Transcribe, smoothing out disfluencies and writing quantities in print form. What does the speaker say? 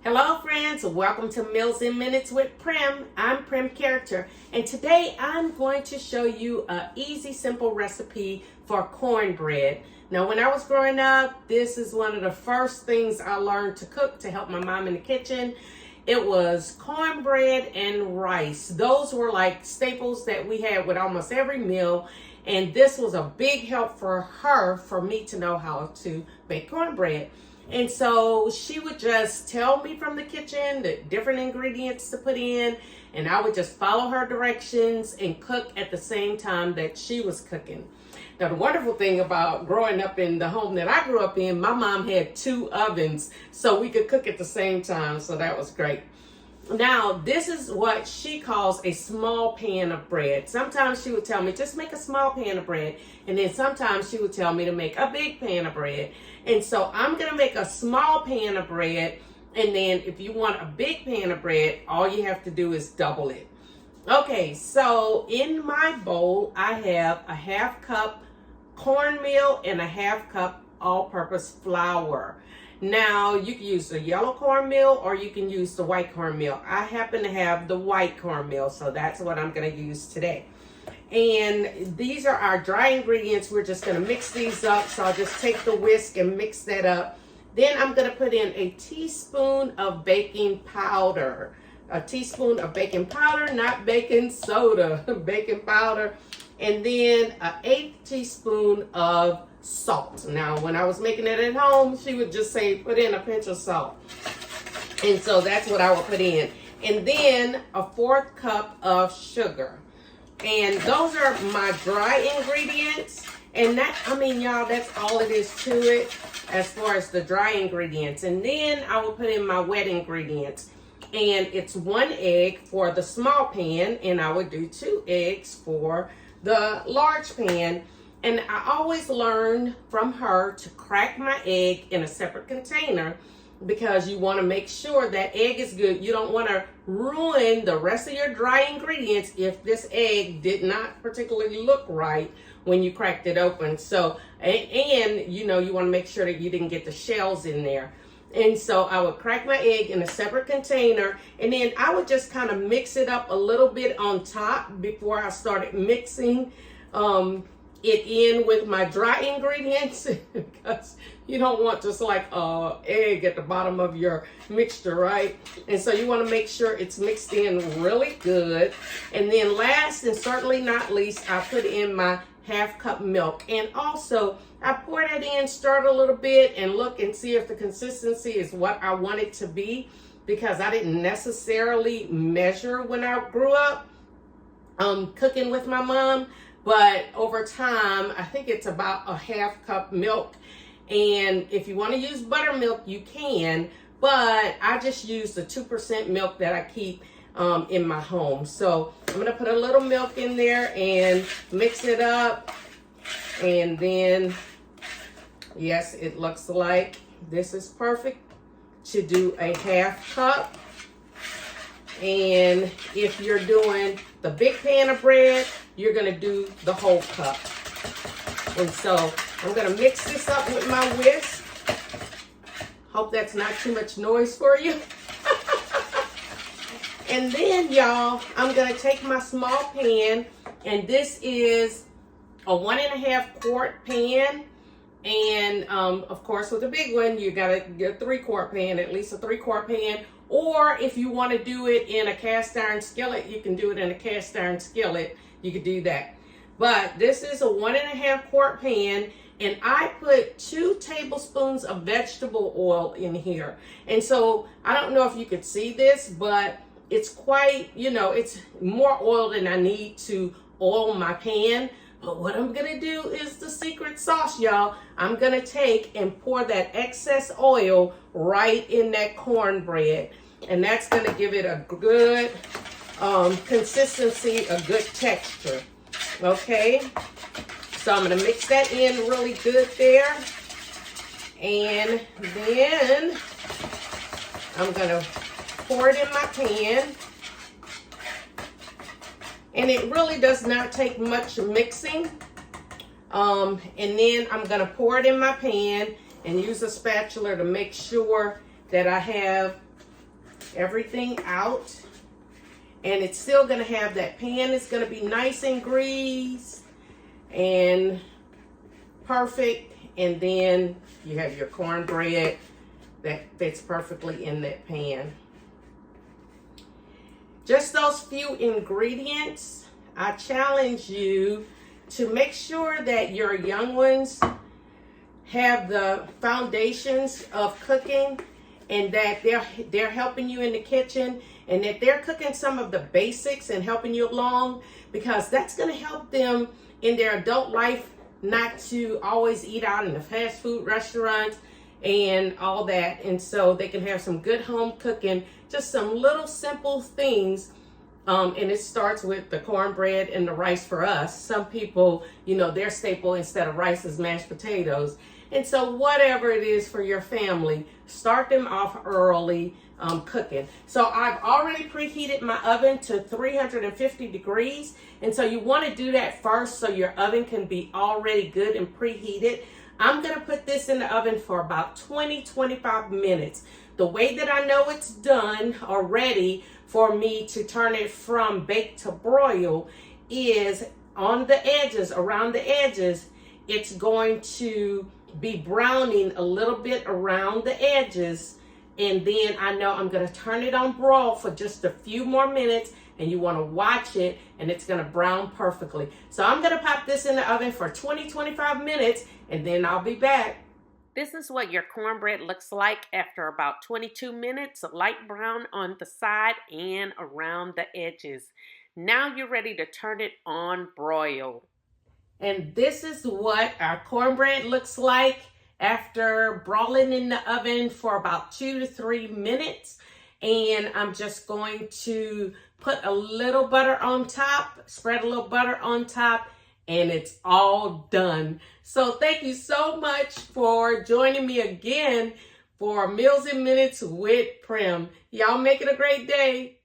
Hello friends, welcome to Meals in Minutes with Prim. I'm Prim Character, and today I'm going to show you an easy, simple recipe for cornbread. Now when I was growing up, this is one of the first things I learned to cook to help my mom in the kitchen. It was cornbread and rice. Those were like staples that we had with almost every meal, and this was a big help for her, for me to know how to make cornbread. And so she would just tell me from the kitchen the different ingredients to put in, and I would just follow her directions and cook at the same time that she was cooking. Now, the wonderful thing about growing up in the home that I grew up in, my mom had 2 ovens, so we could cook at the same time, so that was great. Now, this is what she calls a small pan of bread. Sometimes she would tell me, just make a small pan of bread. And then sometimes she would tell me to make a big pan of bread. And so I'm going to make a small pan of bread. And then if you want a big pan of bread, all you have to do is double it. Okay, so in my bowl, I have a 1/2 cup cornmeal and a 1/2 cup all-purpose flour. Now, you can use the yellow cornmeal or you can use the white cornmeal. I happen to have the white cornmeal, so that's what I'm going to use today. And these are our dry ingredients. We're just going to mix these up. So I'll just take the whisk and mix that up. Then I'm going to put in a teaspoon of baking powder. A teaspoon of baking powder, not baking soda, baking powder. And then an 1/8 teaspoon of salt. Now, when I was making it at home, she would just say, put in a pinch of salt. And so that's what I would put in. And then a 1/4 cup of sugar. And those are my dry ingredients. And that, I mean, y'all, that's all it is to it as far as the dry ingredients. And then I will put in my wet ingredients. And it's 1 egg for the small pan, and I would do 2 eggs for the large pan. And I always learn from her to crack my egg in a separate container because you want to make sure that egg is good. You don't want to ruin the rest of your dry ingredients if this egg did not particularly look right when you cracked it open. So, and you know, you want to make sure that you didn't get the shells in there. And so I would crack my egg in a separate container, and then I would just kind of mix it up a little bit on top before I started mixing it in with my dry ingredients because you don't want just like egg at the bottom of your mixture, right? And so you want to make sure it's mixed in really good. And then last and certainly not least, I put in my 1/2 cup milk. And also I pour that in, stir it a little bit, and look and see if the consistency is what I want it to be, because I didn't necessarily measure when I grew up cooking with my mom. But over time, I think it's about a 1/2 cup milk. And if you want to use buttermilk, you can. But I just use the 2% milk that I keep in my home. So I'm going to put a little milk in there and mix it up. And then, yes, it looks like this is perfect to do a 1/2 cup. And if you're doing the big pan of bread, you're going to do the whole cup. And so I'm going to mix this up with my whisk. Hope that's not too much noise for you. And then, y'all, I'm going to take my small pan, and this is a 1.5 quart pan. And of course, with a big one, you got to get a 3-quart pan, at least a 3-quart pan. Or if you want to do it in a cast iron skillet, you can do it in a cast iron skillet. You could do that. But this is a 1.5 quart pan, and I put 2 tablespoons of vegetable oil in here. And so I don't know if you could see this, but it's quite, you know, it's more oil than I need to oil my pan. But what I'm going to do is the secret sauce, y'all. I'm going to take and pour that excess oil right in that cornbread. And that's going to give it a good consistency, a good texture. Okay? So I'm going to mix that in really good there. And then I'm going to pour it in my pan. And it really does not take much mixing. And then I'm going to pour it in my pan and use a spatula to make sure that I have everything out. And it's still gonna have that pan is gonna be nice and greased and perfect. And then you have your cornbread that fits perfectly in that pan. Just those few ingredients. I challenge you to make sure that your young ones have the foundations of cooking, and that they're helping you in the kitchen, and that they're cooking some of the basics and helping you along, because that's going to help them in their adult life not to always eat out in the fast food restaurants and all that. And so they can have some good home cooking, just some little simple things. And it starts with the cornbread and the rice for us. Some people, you know, their staple instead of rice is mashed potatoes. And so whatever it is for your family, start them off early cooking. So I've already preheated my oven to 350 degrees. And so you want to do that first so your oven can be already good and preheated. I'm going to put this in the oven for about 20-25 minutes. The way that I know it's done or ready for me to turn it from baked to broil is on the edges, around the edges, it's going to be browning a little bit around the edges. And then I know I'm going to turn it on broil for just a few more minutes, and you want to watch it, and it's going to brown perfectly. So I'm going to pop this in the oven for 20-25 minutes, and then I'll be back. This is what your cornbread looks like after about 22 minutes, light brown on the side and around the edges. Now you're ready to turn it on broil. And this is what our cornbread looks like after broiling in the oven for about 2 to 3 minutes. And I'm just going to put a little butter on top, spread a little butter on top, and it's all done. So thank you so much for joining me again for Meals in Minutes with Prim. Y'all make it a great day.